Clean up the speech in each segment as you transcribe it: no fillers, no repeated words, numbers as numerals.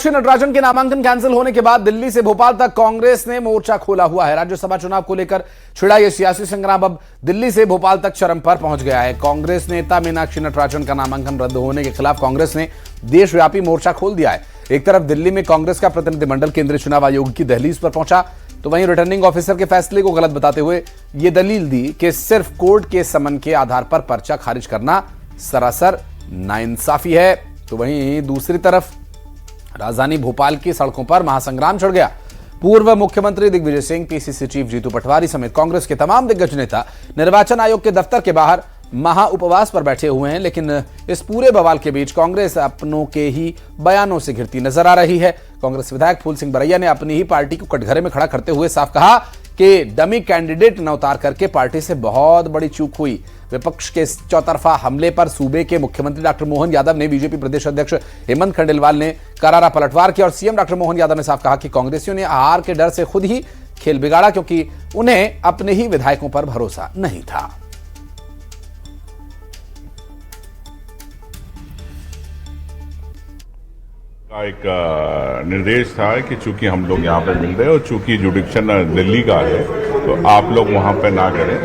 मीनाक्षी नटराजन के नामांकन कैंसिल होने के बाद दिल्ली से भोपाल तक कांग्रेस ने मोर्चा खोला हुआ है। राज्यसभा चुनाव को लेकर छिड़ा यह सियासी संग्राम अब दिल्ली से भोपाल तक चरम पर पहुंच गया है। कांग्रेस नेता मीनाक्षी नटराजन का नामांकन रद्द होने के खिलाफ कांग्रेस ने देशव्यापी मोर्चा खोल दिया है। एक तरफ दिल्ली में कांग्रेस का प्रतिनिधिमंडल केंद्रीय चुनाव आयोग की दहलीज पर पहुंचा, तो वहीं रिटर्निंग ऑफिसर के फैसले को गलत बताते हुए यह दलील दी कि सिर्फ कोर्ट के समन के आधार पर पर्चा खारिज करना सरासर नाइंसाफी है। तो वहीं दूसरी तरफ राजधानी भोपाल की सड़कों पर महासंग्राम छिड़ गया। पूर्व मुख्यमंत्री दिग्विजय सिंह, पीसीसी चीफ जीतू पटवारी समेत कांग्रेस के तमाम दिग्गज नेता निर्वाचन आयोग के दफ्तर के बाहर महा उपवास पर बैठे हुए हैं। लेकिन इस पूरे बवाल के बीच कांग्रेस अपनों के ही बयानों से घिरती नजर आ रही है। कांग्रेस विधायक फूल सिंह बरैया ने अपनी ही पार्टी को कटघरे में खड़ा करते हुए साफ कहा कि डमी कैंडिडेट न उतार करके पार्टी से बहुत बड़ी चूक हुई। विपक्ष के चौतरफा हमले पर सूबे के मुख्यमंत्री डॉक्टर मोहन यादव ने बीजेपी प्रदेश अध्यक्ष हेमंत खंडेलवाल ने करारा पलटवार किया और सीएम डॉक्टर मोहन यादव ने साफ कहा कि कांग्रेसियों ने हार के डर से खुद ही खेल बिगाड़ा, क्योंकि उन्हें अपने ही विधायकों पर भरोसा नहीं था। एक निर्देश था कि चूंकि हम लोग यहाँ पे मिल रहे हैं और चूंकि जुडिक्शन दिल्ली का है तो आप लोग वहाँ पे ना करें,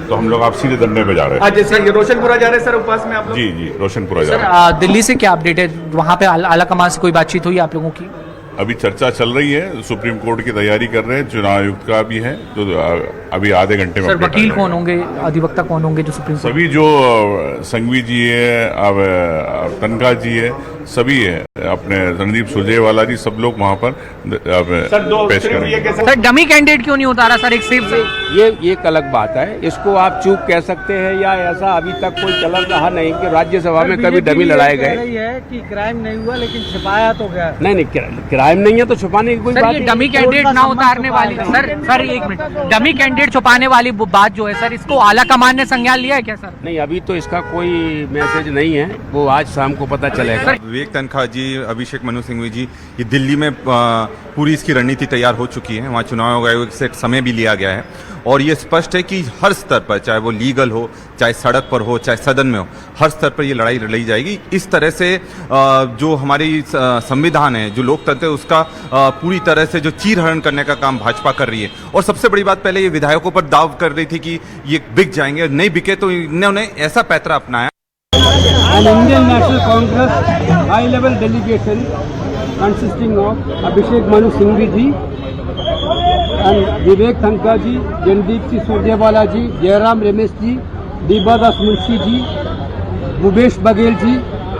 तो हम लोग आप सीधे धरने पे जा रहे हैं। जैसे ये रोशनपुरा जा रहे हैं सर, उपवास में आप लोग? जी रोशनपुरा जा रहे हैं। दिल्ली से क्या अपडेट है? वहाँ पे आला कमान से कोई बातचीत हुई आप लोगों की? अभी चर्चा चल रही है, सुप्रीम कोर्ट की तैयारी कर रहे हैं, चुनाव आयुक्त का भी है, तो अभी आधे घंटे में। सर वकील कौन होंगे, अधिवक्ता कौन होंगे जो सुप्रीम कोर्ट? सभी जो संघवी जी है, अब तनखा जी है, सभी है, अपने रणदीप सुरजेवाला जी, सब लोग वहाँ पर पेश करेंगे। सर डमी कैंडिडेट क्यों नहीं उतारा सर एक सीट से? ये एक अलग बात है, इसको आप चूक कह सकते हैं या ऐसा अभी तक कोई चलन रहा नहीं कि राज्यसभा में कभी डमी लड़ाए गए। है कि क्राइम नहीं हुआ लेकिन छिपाया तो गया। नहीं क्राइम नहीं है तो छुपाने की कोई बात नहीं। डमी कैंडिडेट ना उतारने वाली सर एक मिनट, डमी कैंडिडेट छुपाने वाली बात जो है सर, इसको आला कमान ने संज्ञान लिया है क्या सर? नहीं, अभी तो इसका कोई मैसेज नहीं है, वो आज शाम को पता चलेगा। विवेक तनखा जी, अभिषेक मनु सिंघवी जी, ये दिल्ली में पूरी इसकी रणनीति तैयार हो चुकी है। वहाँ चुनाव आयोग से समय भी लिया गया है और ये स्पष्ट है कि हर स्तर पर, चाहे वो लीगल हो, चाहे सड़क पर हो, चाहे सदन में हो, हर स्तर पर ये लड़ाई लड़ी जाएगी। इस तरह से जो हमारी संविधान है, जो लोकतंत्र है, उसका पूरी तरह से जो चीरहरण करने का काम भाजपा कर रही है। और सबसे बड़ी बात, पहले ये विधायकों पर दाव कर रही थी कि ये बिक जाएंगे, नहीं बिके तो इन्होंने ऐसा पैतरा अपनाया। An Indian National Congress high-level delegation consisting of Abhishek Manu Singhvi ji and Vivek Thankha ji, Jandeep Singh Surjewala ji, Jairam Ramesh ji, Deebadas Munshi ji, Bhupesh Baghel ji,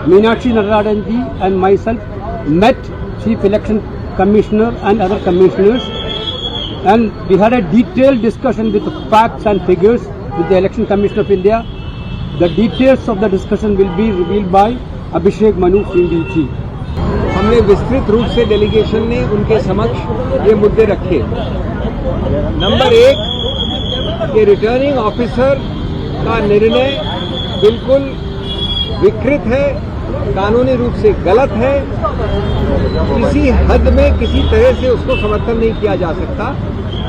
Meenakshi Natarajan ji and myself met Chief Election Commissioner and other commissioners, and we had a detailed discussion with facts and figures with the Election Commission of India. The details of the discussion will be revealed by Abhishek Manu Singhvi ji. हमने विस्तृत रूप से delegation ने उनके समक्ष ये मुद्दे रखे। नंबर एक, कि रिटर्निंग ऑफिसर का निर्णय बिल्कुल विकृत है, कानूनी रूप से गलत है, किसी हद में किसी तरह से उसको समर्थन नहीं किया जा सकता।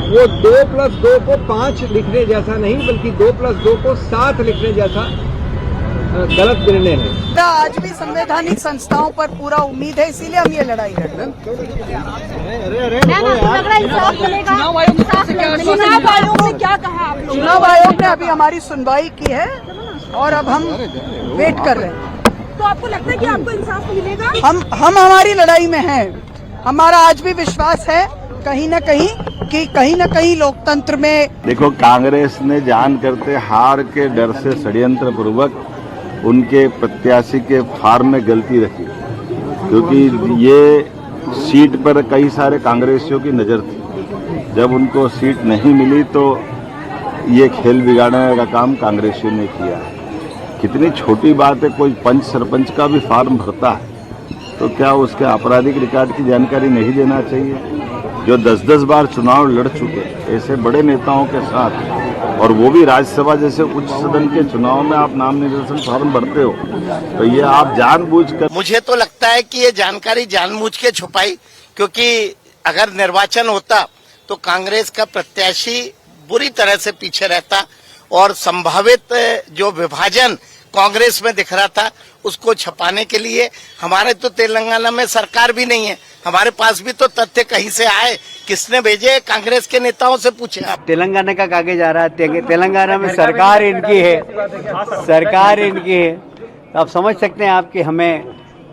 वो 2+2 को 5 लिखने जैसा नहीं, बल्कि 2+2 को 7 लिखने जैसा गलत निर्णय है। आज भी संवैधानिक संस्थाओं पर पूरा उम्मीद है, इसीलिए हम ये लड़ाई लड़ रहे हैं। चुनाव आयोग ने अभी हमारी सुनवाई की है और अब हम वेट कर रहे हैं। तो आपको लगता है कि आपको इंसाफ मिलेगा? हम हमारी लड़ाई में हैं। हमारा आज भी विश्वास है कहीं न कहीं लोकतंत्र में। देखो, कांग्रेस ने जान करते हार के डर से षड्यंत्र पूर्वक उनके प्रत्याशी के फार्म में गलती रखी, क्योंकि ये सीट पर कई सारे कांग्रेसियों की नज़र थी। जब उनको सीट नहीं मिली तो ये खेल बिगाड़ने का काम कांग्रेसियों ने किया। कितनी छोटी बात है, कोई पंच सरपंच का भी फार्म भरता है तो क्या उसके आपराधिक रिकॉर्ड की जानकारी नहीं देना चाहिए? जो 10-10 बार चुनाव लड़ चुके ऐसे बड़े नेताओं के साथ, और वो भी राज्यसभा जैसे उच्च सदन के चुनाव में आप नाम निर्देशन फॉर्म भरते हो, तो ये आप जानबूझकर। मुझे तो लगता है कि ये जानकारी जानबूझ के छुपाई, क्योंकि अगर निर्वाचन होता तो कांग्रेस का प्रत्याशी बुरी तरह से पीछे रहता और संभावित जो विभाजन कांग्रेस में दिख रहा था उसको छपाने के लिए। हमारे तो तेलंगाना में सरकार भी नहीं है, हमारे पास भी तो तथ्य कहीं से आए, किसने भेजे? कांग्रेस के नेताओं से पूछे आप। तेलंगाना का कागज आ रहा है, तेलंगाना में सरकार इनकी है, सरकार इनकी है। तो आप समझ सकते हैं आपकी हमें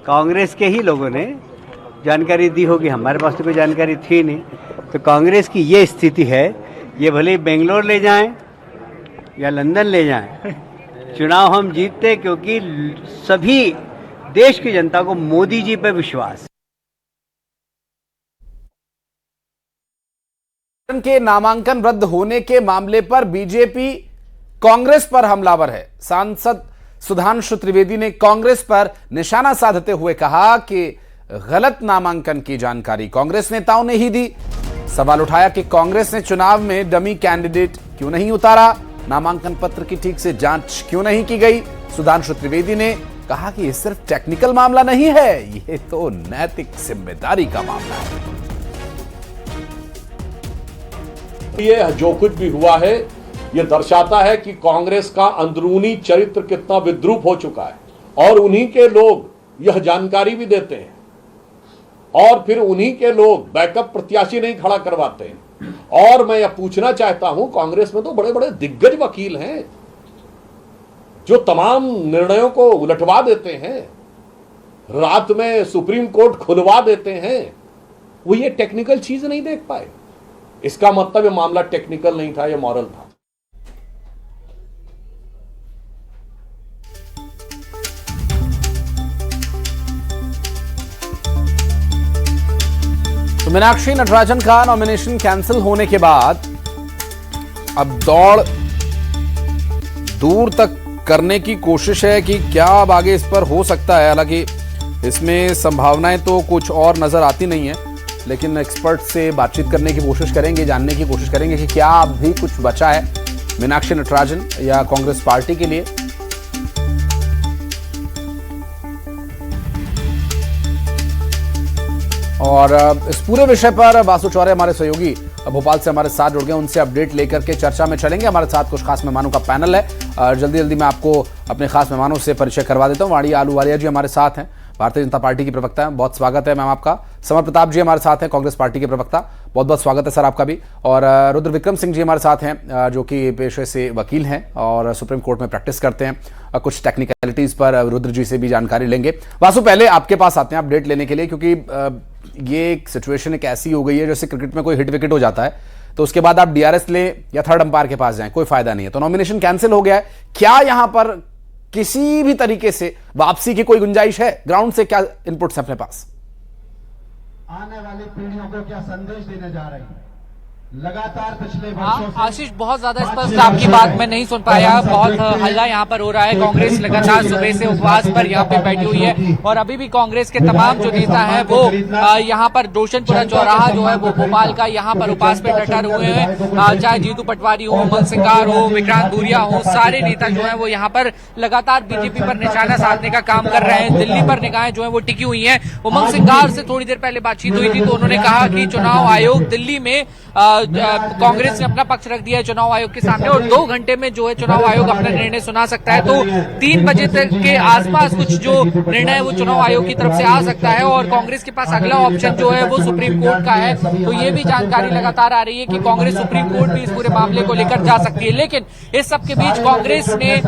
कांग्रेस के ही लोगों ने जानकारी दी होगी, हमारे पास तो कोई जानकारी थी नहीं। तो कांग्रेस की ये स्थिति है, ये भले ही बेंगलोर ले जाएं या लंदन ले जाएं, चुनाव हम जीतते क्योंकि सभी देश की जनता को मोदी जी पे विश्वास। के नामांकन रद्द होने के मामले पर बीजेपी कांग्रेस पर हमलावर है। सांसद सुधांशु त्रिवेदी ने कांग्रेस पर निशाना साधते हुए कहा कि गलत नामांकन की जानकारी कांग्रेस नेताओं ने ही दी। सवाल उठाया कि कांग्रेस ने चुनाव में डमी कैंडिडेट क्यों नहीं उतारा, नामांकन पत्र की ठीक से जांच क्यों नहीं की गई। सुधांशु त्रिवेदी ने कहा कि यह सिर्फ टेक्निकल मामला नहीं है, यह तो नैतिक जिम्मेदारी का मामला है। ये जो कुछ भी हुआ है, ये दर्शाता है कि कांग्रेस का अंदरूनी चरित्र कितना विद्रूप हो चुका है और उन्हीं के लोग यह जानकारी भी देते हैं और फिर उन्हीं के लोग बैकअप प्रत्याशी नहीं खड़ा करवाते हैं। और मैं यह पूछना चाहता हूं, कांग्रेस में तो बड़े बड़े दिग्गज वकील हैं जो तमाम निर्णयों को उलटवा देते हैं, रात में सुप्रीम कोर्ट खुलवा देते हैं, वो ये टेक्निकल चीज नहीं देख पाए। इसका मतलब ये मामला टेक्निकल नहीं था, ये मॉरल था। तो मीनाक्षी नटराजन का नॉमिनेशन कैंसिल होने के बाद अब दौड़ दूर तक करने की कोशिश है कि क्या अब आगे इस पर हो सकता है। हालांकि इसमें संभावनाएं तो कुछ और नजर आती नहीं है, लेकिन एक्सपर्ट से बातचीत करने की कोशिश करेंगे, जानने की कोशिश करेंगे कि क्या अभी कुछ बचा है मीनाक्षी नटराजन या कांग्रेस पार्टी के लिए। और इस पूरे विषय पर वासु चौरे हमारे सहयोगी भोपाल से हमारे साथ जुड़ गए, उनसे अपडेट लेकर के चर्चा में चलेंगे। हमारे साथ कुछ खास मेहमानों का पैनल है और जल्दी जल्दी मैं आपको अपने खास मेहमानों से परिचय करवा देता हूं। वाणी आलूवालिया जी हमारे साथ हैं, भारतीय जनता पार्टी की प्रवक्ता हैं, बहुत स्वागत है मैम आपका। समर प्रताप जी हमारे साथ हैं, कांग्रेस पार्टी के प्रवक्ता, बहुत बहुत स्वागत है सर आपका भी। और रुद्र विक्रम सिंह जी हमारे साथ हैं, जो कि पेशे से वकील हैं और सुप्रीम कोर्ट में प्रैक्टिस करते हैं। कुछ टेक्निकलिटीज पर रुद्र जी से भी जानकारी लेंगे। वासु पहले आपके पास आते हैं अपडेट लेने के लिए, क्योंकि ये एक सिचुएशन एक ऐसी हो गई है जैसे क्रिकेट में कोई हिट विकेट हो जाता है तो उसके बाद आप डीआरएस लें या थर्ड अंपायर के पास जाएं, कोई फायदा नहीं है। तो नॉमिनेशन कैंसिल हो गया है, क्या यहां पर किसी भी तरीके से वापसी की कोई गुंजाइश है? ग्राउंड से क्या इनपुट्स हैं अपने पास? आने वाली पीढ़ियों को क्या संदेश देने जा रहे हैं? लगातार पिछले वर्षों से आशीष बहुत ज्यादा स्पष्ट आपकी बात मैं नहीं सुन पाया, बहुत हल्ला यहाँ पर हो रहा है। कांग्रेस लगातार सुबह से उपवास पर यहाँ पे बैठी हुई है और अभी भी कांग्रेस के तमाम जो नेता हैं वो यहाँ पर रोशनपुरा चौराहा जो है वो भोपाल का यहाँ पर उपवास पे डटे हुए हैं। चाहे जीतू पटवारी हो, उमंग सिंगार हो, विक्रांत भूरिया हो, सारे नेता जो है वो यहाँ पर लगातार बीजेपी पर निशाना साधने का काम कर रहे हैं। दिल्ली पर निगाहें जो है वो टिकी हुई है। उमंग सिंगार से थोड़ी देर पहले बातचीत हुई थी तो उन्होंने कहा कि चुनाव आयोग दिल्ली में कांग्रेस ने अपना पक्ष रख दिया है चुनाव आयोग के सामने और 2 घंटे में जो है चुनाव आयोग अपना निर्णय सुना सकता है। तो 3 बजे तक के आसपास कुछ जो निर्णय है वो चुनाव आयोग की तरफ से आ सकता है और कांग्रेस के पास अगला ऑप्शन जो है वो सुप्रीम कोर्ट का है। तो ये भी जानकारी लगातार आ रही है कि कांग्रेस सुप्रीम कोर्ट भी इस पूरे मामले को लेकर जा सकती है। लेकिन इस सबके बीच कांग्रेस ने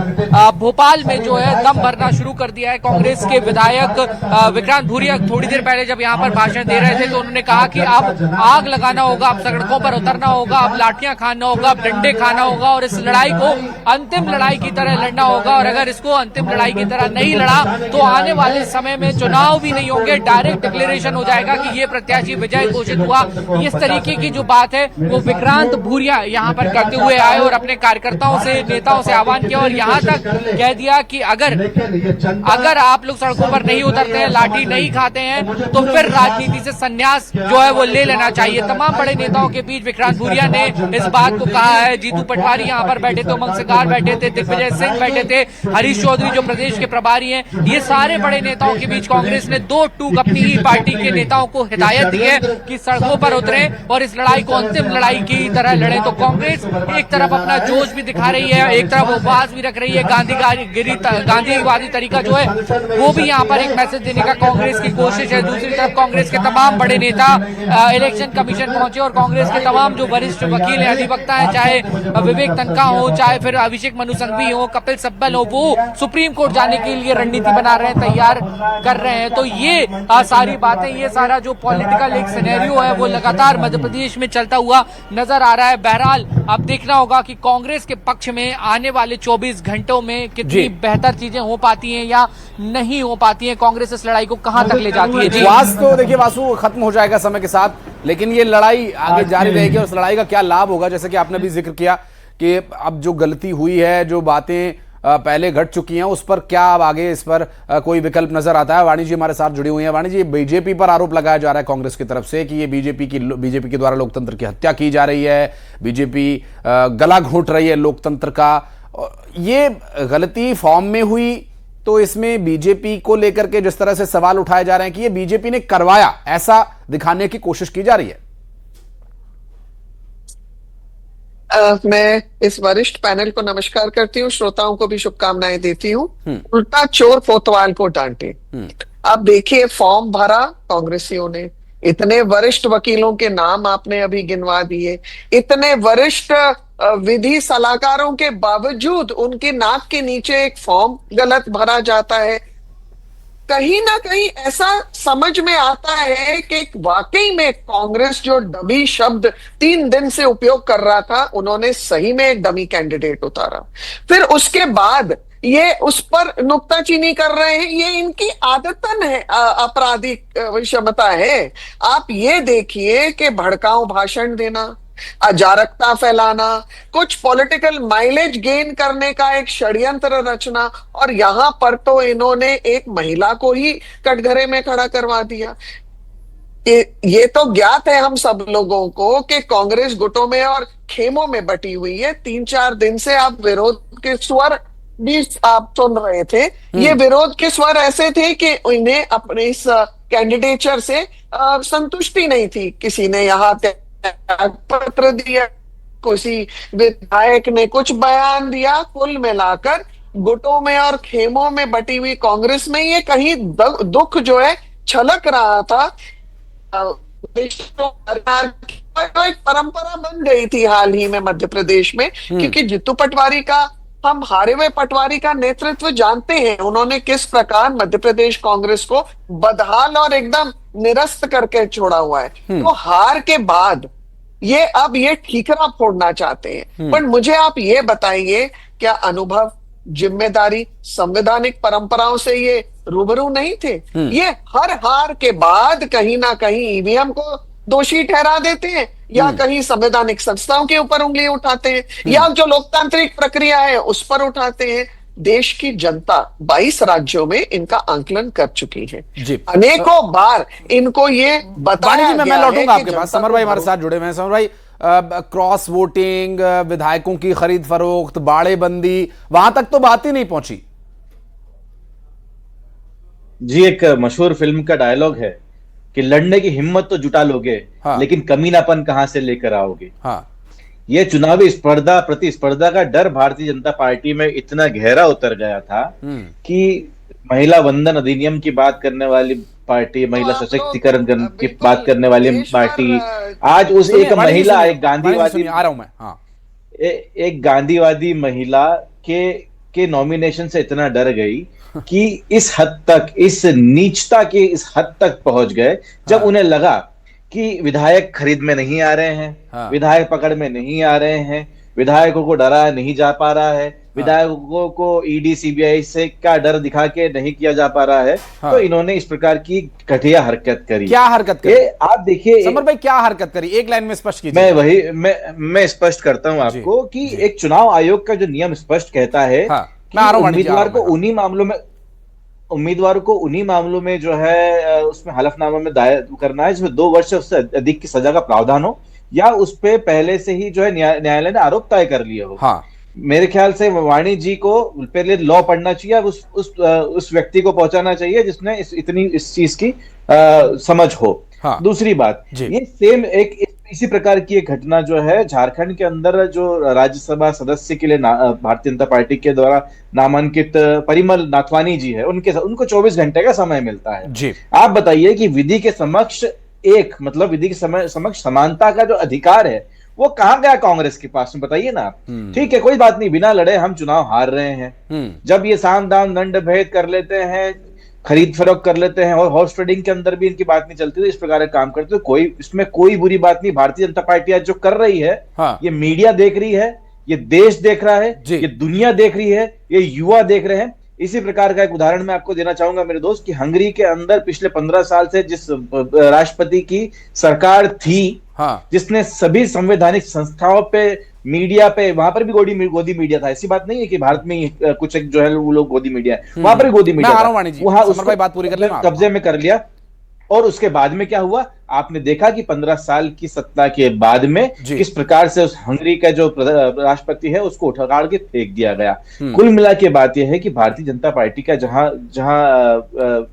भोपाल में जो है दम भरना शुरू कर दिया है। कांग्रेस के विधायक विक्रांत भूरिया थोड़ी देर पहले जब यहाँ पर भाषण दे रहे थे तो उन्होंने कहा कि अब आग लगाना होगा, अब सड़कों पर उतरना होगा, अब लाठियां खाना होगा, अब डंडे खाना होगा और इस लड़ाई को अंतिम लड़ाई की तरह लड़ना होगा। और अगर इसको अंतिम लड़ाई की तरह नहीं लड़ा तो आने वाले समय में चुनाव भी नहीं होंगे, डायरेक्ट डिक्लेरेशन हो जाएगा कि ये प्रत्याशी विजय घोषित हुआ। इस तरीके की जो बात है वो विक्रांत भूरिया यहाँ पर करते हुए आए और अपने कार्यकर्ताओं से, नेताओं से आह्वान किया और यहाँ तक कह दिया कि अगर आप लोग सड़कों पर नहीं उतरते हैं, लाठी नहीं खाते हैं तो फिर राजनीति से संन्यास जो है वो ले लेना चाहिए। तमाम बड़े नेताओं के बीच विक्रांत भूरिया ने इस बात को कहा है। जीतू पटवारी यहाँ पर बैठे थे, उमंग सिंगार बैठे थे, दिग्विजय सिंह बैठे थे, हरीश चौधरी जो प्रदेश के प्रभारी हैं, ये सारे बड़े नेताओं के बीच कांग्रेस ने 2 टूक अपनी ही पार्टी के नेताओं को हिदायत दी है कि सड़कों पर उतरे और इस लड़ाई को अंतिम लड़ाई की तरह लड़े। तो कांग्रेस एक तरफ अपना जोश भी दिखा रही है, एक तरफ उपवास भी रख रही है, गांधीवादी तरीका जो है वो भी यहाँ पर एक मैसेज देने का कांग्रेस की कोशिश है। दूसरी तरफ कांग्रेस के तमाम बड़े नेता इलेक्शन कमीशन पहुंचे और कांग्रेस के तमाम जो वरिष्ठ वकील हैं, अधिवक्ता हैं, चाहे विवेक तनखा हो, चाहे फिर अभिषेक मनु सिंघवी हो, कपिल सिब्बल हो, वो सुप्रीम कोर्ट जाने के लिए रणनीति बना रहे हैं, तैयार कर रहे हैं। तो ये सारी बातें, ये सारा जो पॉलिटिकल एक सिनेरियो है वो लगातार मध्य प्रदेश में चलता हुआ नजर आ रहा है। बहरहाल अब देखना होगा कि कांग्रेस के पक्ष में आने वाले 24 घंटों में कितनी बेहतर चीजें हो पाती हैं या नहीं हो पाती हैं, कांग्रेस इस लड़ाई को कहां तक ले जाती है। विश्वास तो देखिए वासु खत्म हो जाएगा समय के साथ, लेकिन ये लड़ाई आगे जारी रहेगी और इस लड़ाई का क्या लाभ होगा, जैसे कि आपने भी जिक्र किया कि अब जो गलती हुई है, जो बातें पहले घट चुकी हैं, उस पर क्या अब आगे इस पर कोई विकल्प नजर आता है। वाणी जी हमारे साथ जुड़ी हुई हैं। वाणी जी, बीजेपी पर आरोप लगाया जा रहा है कांग्रेस की तरफ से कि ये बीजेपी के द्वारा लोकतंत्र की हत्या की जा रही है, बीजेपी गला घोंट रही है लोकतंत्र का। ये गलती फॉर्म में हुई तो इसमें बीजेपी को लेकर के जिस तरह से सवाल उठाए जा रहे हैं कि ये बीजेपी ने करवाया, ऐसा दिखाने की कोशिश की जा रही है। मैं इस वरिष्ठ पैनल को नमस्कार करती हूँ, श्रोताओं को भी शुभकामनाएं देती हूँ। उल्टा चोर कोतवाल को डांटे। अब देखिए, फॉर्म भरा कांग्रेसियों ने, इतने वरिष्ठ वकीलों के नाम आपने अभी गिनवा दिए, इतने वरिष्ठ विधि सलाहकारों के बावजूद उनके नाक के नीचे एक फॉर्म गलत भरा जाता है। कहीं ना कहीं ऐसा समझ में आता है कि वाकई में कांग्रेस जो डमी शब्द 3 दिन से उपयोग कर रहा था, उन्होंने सही में एक डमी कैंडिडेट उतारा। फिर उसके बाद ये उस पर नुक्ताचीनी कर रहे हैं, ये इनकी आदतन है, आपराधिक क्षमता है। आप ये देखिए कि भड़काऊ भाषण देना, अजारकता फैलाना, कुछ पॉलिटिकल माइलेज गेन करने का एक षड्यंत्र रचना, और यहां पर तो इन्होंने एक महिला को ही कटघरे में खड़ा करवा दिया। ये तो ज्ञात है हम सब लोगों को कि कांग्रेस गुटों में और खेमों में बटी हुई है। 3-4 दिन से आप विरोध के स्वर भी आप सुन रहे थे। ये विरोध के स्वर ऐसे थे कि इन्हें अपने इस कैंडिडेचर से संतुष्टि नहीं थी। किसी ने यहाँ पत्र दिया, किसी विधायक ने कुछ बयान दिया। कुल मिलाकर गुटों में और खेमों में बटी हुई कांग्रेस में ये कहीं दुख जो है छलक रहा था। एक परंपरा बन गई थी हाल ही में मध्य प्रदेश में, क्योंकि जीतू पटवारी का, हम हारे हुए पटवारी का नेतृत्व जानते हैं। उन्होंने किस प्रकार मध्य प्रदेश कांग्रेस को बदहाल और एकदम निरस्त करके छोड़ा हुआ है। तो हार के बाद ये अब ये ठीकरा फोड़ना चाहते हैं। पर मुझे आप ये बताइए, क्या अनुभव, जिम्मेदारी, संवैधानिक परंपराओं से ये रूबरू नहीं थे? ये हर हार के बाद कहीं ना कहीं ईवीएम को दोषी ठहरा देते हैं, या कहीं संवैधानिक संस्थाओं के ऊपर उंगली उठाते हैं, या जो लोकतांत्रिक प्रक्रिया है उस पर उठाते हैं। देश की जनता 22 राज्यों में इनका आंकलन कर चुकी है। अनेकों बार इनको ये बताया गया है। मैं लौटूंगा आपके पास। समर भाई हमारे साथ जुड़े हुए हैं। समर भाई, क्रॉस वोटिंग, विधायकों की खरीद फरोख्त, बाड़ेबंदी, वहां तक तो बात ही नहीं पहुंची। जी, एक मशहूर फिल्म का डायलॉग है कि लड़ने की हिम्मत तो जुटा लोगे, लेकिन कमीनापन कहां से लेकर आओगे। ये चुनावी स्पर्धा, प्रतिस्पर्धा का डर भारतीय जनता पार्टी में इतना गहरा उतर गया था कि महिला वंदन अधिनियम की बात करने वाली पार्टी, महिला सशक्तिकरण की बात करने वाली पार्टी, आज उस एक महिला, एक गांधीवादी, एक गांधीवादी महिला के नॉमिनेशन से इतना डर गई कि इस हद तक, इस नीचता के इस हद तक पहुंच गए, जब उन्हें लगा कि विधायक खरीद में नहीं आ रहे हैं, विधायक पकड़ में नहीं आ रहे हैं, विधायकों को डराया नहीं जा पा रहा है, विधायकों को ईडी सीबीआई से का डर दिखा के नहीं किया जा पा रहा है, तो इन्होंने इस प्रकार की घटिया हरकत करी। क्या हरकत करी? आप देखिए समर भाई, क्या हरकत करी, एक लाइन में स्पष्ट कीजिए। मैं स्पष्ट करता हूं आपको कि एक चुनाव आयोग का जो नियम स्पष्ट कहता है कि उम्मीदवार को उन्हीं मामलों में जो है उसमें हलफनामा में दायर करना है जिसमें 2 वर्ष से उससे अधिक की सजा का प्रावधान हो, या उस पे पहले से ही जो है न्यायालय ने आरोप तय कर लिया हो। हाँ, मेरे ख्याल से वाणी जी को पहले लॉ पढ़ना चाहिए, उस व्यक्ति को पहुंचाना चाहिए जिसने इस चीज की समझ हो। हाँ, दूसरी बात, ये सेम इसी प्रकार की एक घटना जो है झारखंड के अंदर, जो राज्यसभा सदस्य के लिए भारतीय जनता पार्टी के द्वारा नामांकित परिमल नाथवानी जी है, उनको 24 घंटे का समय मिलता है जी। आप बताइए कि विधि के समक्ष विधि के समक्ष समानता का जो अधिकार है वो कहां गया कांग्रेस के पास में, बताइए ना आप। ठीक है, कोई बात नहीं, बिना लड़े हम चुनाव हार रहे हैं। जब ये साम दाम दंड भेद कर लेते हैं, खरीद फरोख्त कर लेते हैं, और हॉर्स ट्रेडिंग के अंदर भी इनकी बात नहीं चलती, तो इस प्रकार का काम करते तो इसमें कोई बुरी बात नहीं। भारतीय जनता पार्टी आज जो कर रही है, ये मीडिया देख रही है, ये देश देख रहा है, ये दुनिया देख रही है, ये युवा देख रहे हैं। इसी प्रकार का एक उदाहरण मैं आपको देना चाहूंगा मेरे दोस्त, कि हंगरी के अंदर पिछले 15 साल से जिस राष्ट्रपति की सरकार थी, जिसने सभी संवैधानिक संस्थाओं पे, मीडिया पे, वहां पर भी गोदी मीडिया था। ऐसी बात नहीं है कि भारत में कुछ एक जो है वो लोग गोदी मीडिया है, वहां पर भी गोदी मीडिया था, वहां उसको कब्जे में कर लिया। और उसके बाद में क्या हुआ, आपने देखा कि 15 साल की सत्ता के बाद में किस प्रकार से उस हंगरी का जो राष्ट्रपति है उसको उठाड़ के फेंक दिया गया। कुल मिला के बात यह है कि भारतीय जनता पार्टी का जहां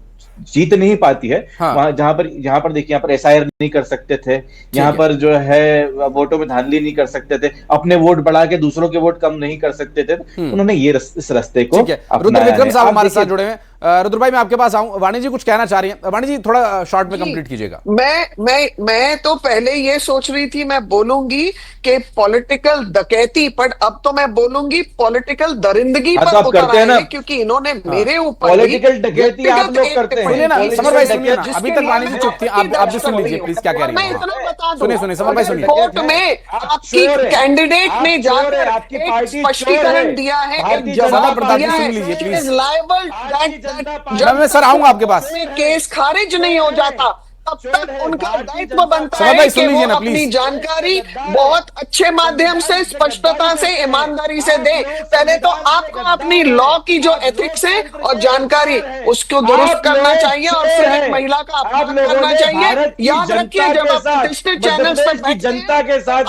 जीत नहीं पाती है, वहां जहां पर देखिए, यहाँ पर एसआईआर नहीं कर सकते थे, यहाँ पर जो है वोटों में धांधली नहीं कर सकते थे, अपने वोट बढ़ा के दूसरों के वोट कम नहीं कर सकते थे, उन्होंने इस रास्ते को रुद्र विक्रम साहब हमारे साथ जुड़े हैं। रुद्र भाई, मैं आपके पास आऊं, वाणी जी कुछ कहना चाह रही हैं, वाणी जी थोड़ा शॉर्ट में कंप्लीट कीजिएगा। मैं तो पहले ये सोच रही थी, मैं बोलूंगी कि पॉलिटिकल डकैती, पर अब तो मैं बोलूंगी पॉलिटिकल दरिंदगी पर उतर आए हैं, क्योंकि इन्होंने मेरे ऊपर पॉलिटिकल डकैती आप लोग करते हैं। सुनिए ना समर भाई, सुनिए ना, अभी तक वाणी जी चुप थी, आप भी सुन लीजिए प्लीज, क्या कह रही है। सुनिए समर भाई, सुनिए। कोर्ट में आपकी कैंडिडेट ने जाकर एक स्पष्टीकरण दिया है, एक जवाब दिया है, लायबल मैं सर आऊंगा आपके पास, केस खारिज नहीं हो जाता तब तक उनका दायित्व बनता है कि वो अपनी जानकारी बहुत अच्छे माध्यम से, स्पष्टता से, ईमानदारी से दे। पहले तो आपको अपनी लॉ की जो एथिक्स है और जानकारी उसको दुरुस्त करना चाहिए, और फिर एक महिला का अपमान करना चाहिए। याद रखिए, जब आप प्रतिष्ठित चैनल्स पर जनता के साथ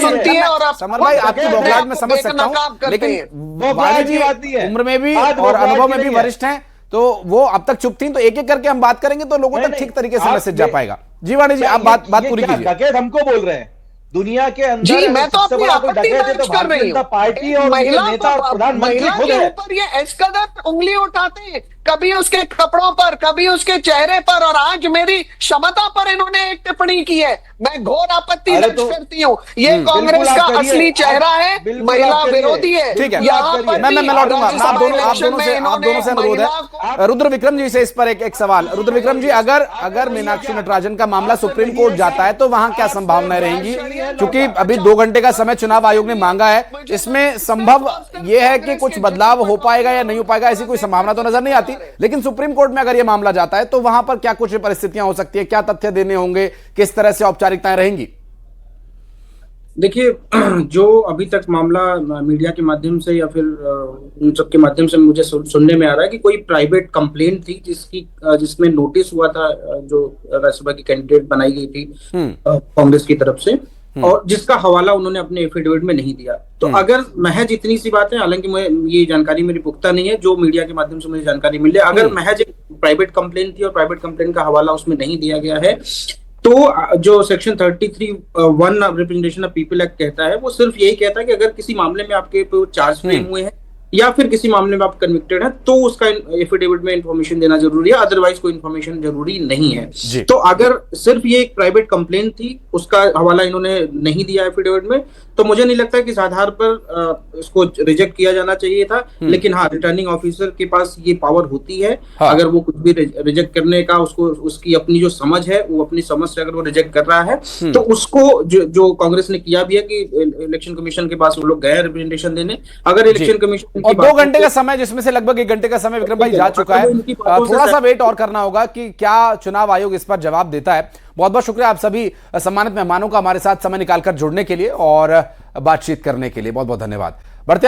सुनती है और समर भाई आपकी बौखलाहट में समझ सकता हूं, लेकिन वाणी जी उम्र में भी और अनुभव में भी वरिष्ठ हैं, तो वो अब तक चुप थी, तो एक एक करके हम बात करेंगे तो लोगों तक ठीक तरीके से मैसेज जा पाएगा। जी वाणी जी, आप बात पूरी कीजिए। हमको बोल रहे हैं दुनिया के अंदर, जी मैं तो अपनी आपत्ति दर्ज कर रही हूँ। पार्टी और महिला के ऊपर ये इस कदर उंगली उठाते हैं, कभी उसके कपड़ों पर, कभी उसके चेहरे पर, और आज मेरी क्षमता पर इन्होंने एक टिप्पणी की है। मैं घोर आपत्ति दर्ज करती हूँ। ये कांग्रेस का असली चेहरा है, महिला विरोधी है। ठीक है, मैं लौटूंगा, आप दोनों से अनुरोध है। रुद्र विक्रम जी से इस पर एक सवाल। रुद्र विक्रम जी, अगर मीनाक्षी नटराजन का मामला सुप्रीम कोर्ट जाता है तो वहां क्या संभावनाएं रहेंगी, क्योंकि अभी 2 घंटे का समय चुनाव आयोग ने मांगा है, इसमें संभव यह है कि कुछ बदलाव हो पाएगा या नहीं हो पाएगा, ऐसी कोई संभावना तो नजर नहीं आती, लेकिन सुप्रीम कोर्ट में अगर यह मामला जाता है तो वहां पर क्या कुछ परिस्थितियां हो सकती है, क्या तथ्य देने होंगे, किस तरह से औपचारिकताएं रहेंगी? देखिए, जो अभी तक मामला मीडिया के माध्यम से या फिर उन सब के माध्यम से मुझे सुनने में आ रहा है कि कोई प्राइवेट कंप्लेंट थी जिसमें नोटिस हुआ था, जो राज्यसभा की कैंडिडेट बनाई गई थी कांग्रेस की तरफ से, और जिसका हवाला उन्होंने अपने एफिडेविट में नहीं दिया। तो अगर महज इतनी सी बात है, हालांकि ये जानकारी मेरी पुख्ता नहीं है, जो मीडिया के माध्यम से मुझे जानकारी मिली, अगर महज एक प्राइवेट कंप्लेंट थी और प्राइवेट कंप्लेंट का हवाला उसमें नहीं दिया गया है, तो जो section 33(1) representation of people act कहता है, वो सिर्फ यही कहता है कि अगर किसी मामले में आपके चार्ज फ्रेम हुए हैं या फिर किसी मामले में आप कन्विक्टेड है तो उसका एफिडेविट में इंफॉर्मेशन देना जरूरी है, अदरवाइज कोई इंफॉर्मेशन जरूरी नहीं है। तो अगर सिर्फ ये एक प्राइवेट कंप्लेंट थी, उसका हवाला इन्होंने नहीं दिया एफिडेविट में, तो मुझे नहीं लगता कि इस आधार पर इसको रिजेक्ट किया जाना चाहिए था। लेकिन हाँ, रिटर्निंग ऑफिसर के पास ये पावर होती है, अगर वो कुछ भी रिजेक्ट करने का, उसको उसकी अपनी जो समझ है, वो अपनी समझ से अगर वो रिजेक्ट कर रहा है, तो उसको जो कांग्रेस ने किया भी है कि इलेक्शन कमीशन के पास वो लोग गए रिप्रेजेंटेशन देने, अगर इलेक्शन कमीशन और 2 घंटे का समय, जिसमें से लगभग 1 घंटे का समय विक्रम भाई जा चुका है, थोड़ा सा वेट और करना होगा कि क्या चुनाव आयोग इस पर जवाब देता है। बहुत बहुत शुक्रिया आप सभी सम्मानित मेहमानों का हमारे साथ समय निकालकर जुड़ने के लिए और बातचीत करने के लिए, बहुत बहुत धन्यवाद। बढ़ते